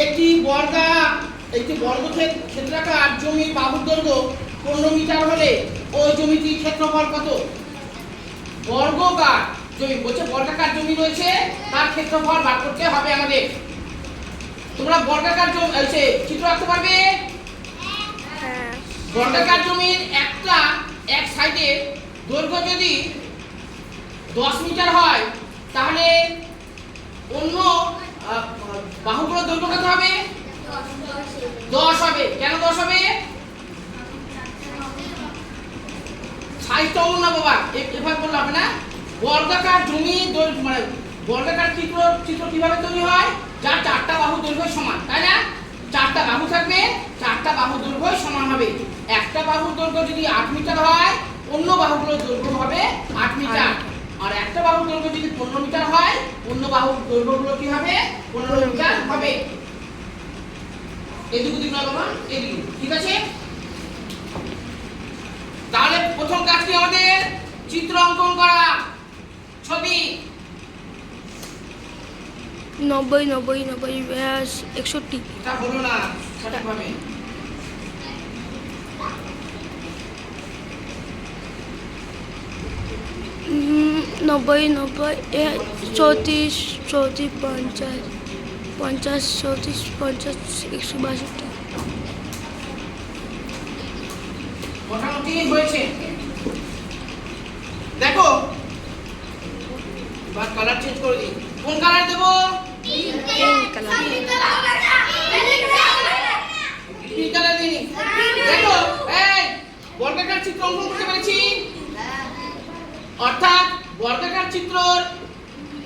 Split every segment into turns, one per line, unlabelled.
একটি বর্গক্ষেত্রাকার জমির বাহুর দৈর্ঘ্য 15 মিটার হলে ওই জমিটির ক্ষেত্রফল কত? বর্গাকার জমি বলছে, বর্গাকার জমি রয়েছে, তার ক্ষেত্রফল বার করতে হবে আমাদের। তোমরা বর্গাকার জমি চিত্র আঁকতে পারবে?
হ্যাঁ।
বর্গাকার জমির এক সাইডে দৈর্ঘ্য যদি 10 মিটার হয়, তাহলে অন্য বাহুগুলোর দৈর্ঘ্য কত হবে? 10 হবে। কেন 10 হবে? সাইজটা অন্য না বাবা, এভাবে বললে হবে না। বর্গাকার জমি মানে বর্গাকার চিত্র কিভাবে তৈরি হয়? যার 4টা বাহু দৈর্ঘ্য সমান, তাই না? 4টা বাহু থাকবে, 4টা বাহু দৈর্ঘ্য সমান হবে। একটা বাহুর দৈর্ঘ্য যদি 8 মিটার হয়, অন্য বাহুগুলোর দৈর্ঘ্য হবে 8 মিটার। আর একটা বাহুর দৈর্ঘ্য যদি 15 মিটার হয়, অন্য বাহুর দৈর্ঘ্যগুলো কি হবে? 15 মিটার হবে। এদিকে দিক না বাবা, এদিকে, ঠিক আছে? তাহলে প্রথম কাজটি আমাদের চিত্র অঙ্কন করা। ছবি
90 90 90 ব্যাস 61।
এটা হলো না সঠিকভাবে।
90 90 34 34 50 50 34 50 162।
মোটামুটি হয়েছে। দেখো, এবার কালার চেঞ্জ করে দিই। কোন কালার দেব? পিঙ্ক কালার দিই। দেখো, এই বর্গাকার চিত্র অঙ্কন করতে পেরেছি। অর্থাৎ বর্গাকার চিত্রর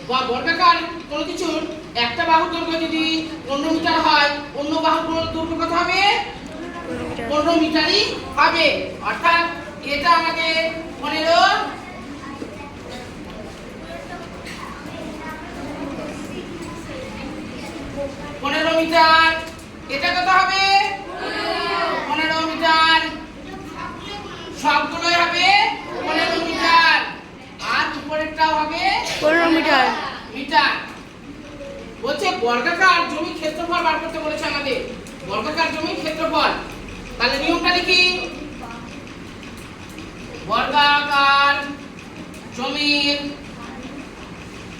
বা বর্গাকার কোনো কিছুর একটা বাহুর দৈর্ঘ্য যদি 15 মিটার হয়, অন্য বাহুগুলোর দৈর্ঘ্য কত হবে? 15 মিটারই হবে। অর্থাৎ এটা আমাদের 15 মিটার। এটা কত হবে? 15 মিটার। সবগুলোই হবে 15 মিটার। আর উপরেরটাও হবে
15 মিটার।
বলছে বর্গাকার জমির ক্ষেত্রফল বার করতে বলেছে আমাদের। বর্গাকার জমির ক্ষেত্রফল। তাহলে নিয়মটা লিখি। বর্গাকার জমির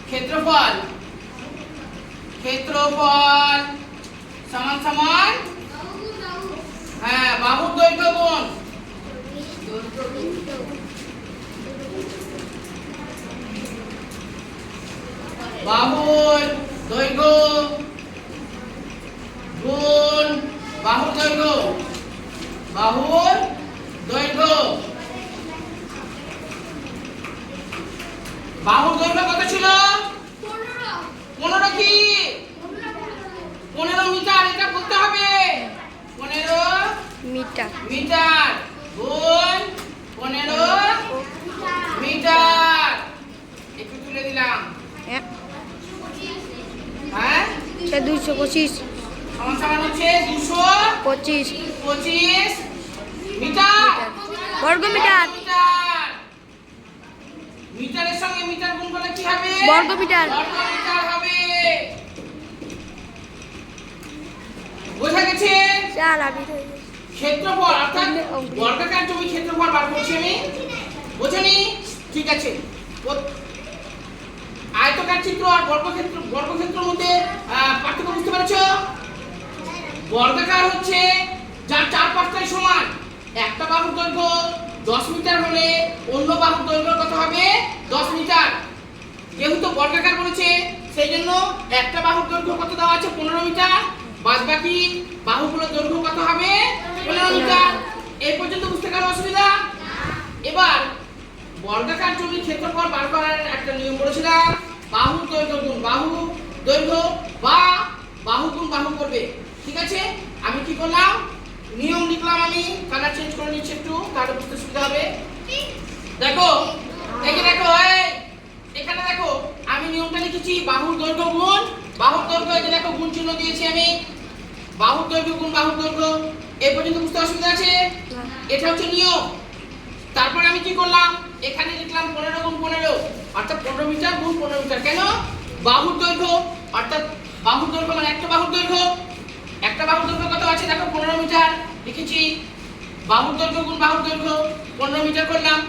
ক্ষেত্রফল সমান সমান বাহুর দৈর্ঘ্য গুণ বাহুর দৈর্ঘ্য গুণ বাহুর দৈর্ঘ্য। বাহুর দৈর্ঘ্য কত ছিল? 15 কি? 15 মিটার। এটা বলতে হবে 15 মিটার গুণ 15 মিটার। একটু তুলে দিলাম। হ্যাঁ,
225
সমান সমান হচ্ছে 225 মিটার
বর্গ মিটার।
মিটারের সঙ্গে মিটার গুণ করলে কি হবে?
বর্গ মিটার
হবে। বোঝা গেছে? ক্ষেত্রফল অর্থাৎ বর্গাকার জমি ক্ষেত্রফল বার করছি আমি। বোঝেনি? ঠিক আছে। আয়তকার চিত্র আর বর্গক্ষেত্রের মধ্যে পার্থক্য বুঝতে পেরেছো? বর্গাকার হচ্ছে যার 4-5টাই সমান। একটা বাহুর দৈর্ঘ্য 10 মিটার হলে অন্য বাহুর দৈর্ঘ্য কত হবে? 10 মিটার। যেহেতু বর্গাকার বলেছে, সেই জন্য একটা বাহুর দৈর্ঘ্য কত দেওয়া আছে? 15 মিটার। বাদবাকি বাহুগুলোর দৈর্ঘ্য কত হবে? 15 মিটার। এই পর্যন্ত বুঝতে কারো অসুবিধা? এবার বর্গাকার জমির ক্ষেত্রফল বার করার একটা নিয়ম বলেছিলাম। বাহুর দৈর্ঘ্য গুণ বাহু দৈর্ঘ্য বা বাহু গুণ বাহু করবে। ঠিক আছে? আমি কি করলাম? নিয়ম লিখলাম। আমি কালার চেঞ্জ করে নিচ্ছি একটু, তাহলে বুঝতে সুবিধা হবে। দেখো, এখানে দেখো, আমি নিয়মটা লিখেছি বাহুর দৈর্ঘ্য গুণ বাহুর দৈর্ঘ্য। এই যে দেখো, গুণ চিহ্ন দিয়েছি আমি। বাহুর দৈর্ঘ্য গুণ বাহুর দৈর্ঘ্য। এই পর্যন্ত বুঝতে অসুবিধা আছে? এটা হচ্ছে নিয়ম। তারপরে আমি কি করলাম? এখানে লিখলাম 15 গুণ 15, অর্থাৎ 15 মিটার গুণ 15 মিটার। কেন? বাহুর দৈর্ঘ্য, অর্থাৎ বাহুর দৈর্ঘ্য মানে একটা বাহুর দৈর্ঘ্য লিখছি। বাহুর দৈর্ঘ্য গুণ বাহুর দৈর্ঘ্য 15 মিটার করলাম,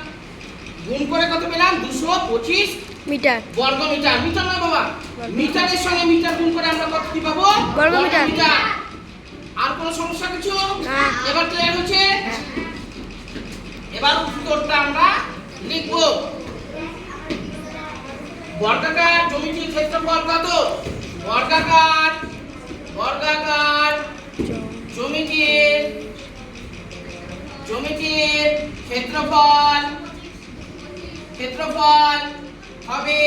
গুণ করে কত পেলাম 225
মিটার।
বর্গ মিটার। মিটার না বাবা, মিটারের সঙ্গে মিটার গুণ করে আমরা কত কি পাবো?
বর্গ মিটার।
আর কোনো সমস্যা কিছু?
না।
এবার ক্লিয়ার হচ্ছে?
হ্যাঁ।
এবার উত্তরটা আমরা লিখব। বর্গাকার জ্যামিতির ক্ষেত্রফল কত? বর্গাকার জ্যামিতির ক্ষেত্রফল হবে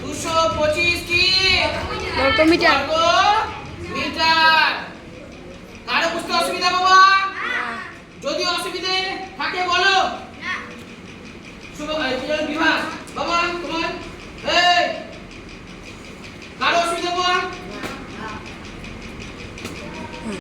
225 কি
বর্গ মিটার।
মিটার। কারো বুঝতে অসুবিধা বাবা? যদি অসুবিধে থাকে বলো। শুভ বিভাগ বাবা তোমার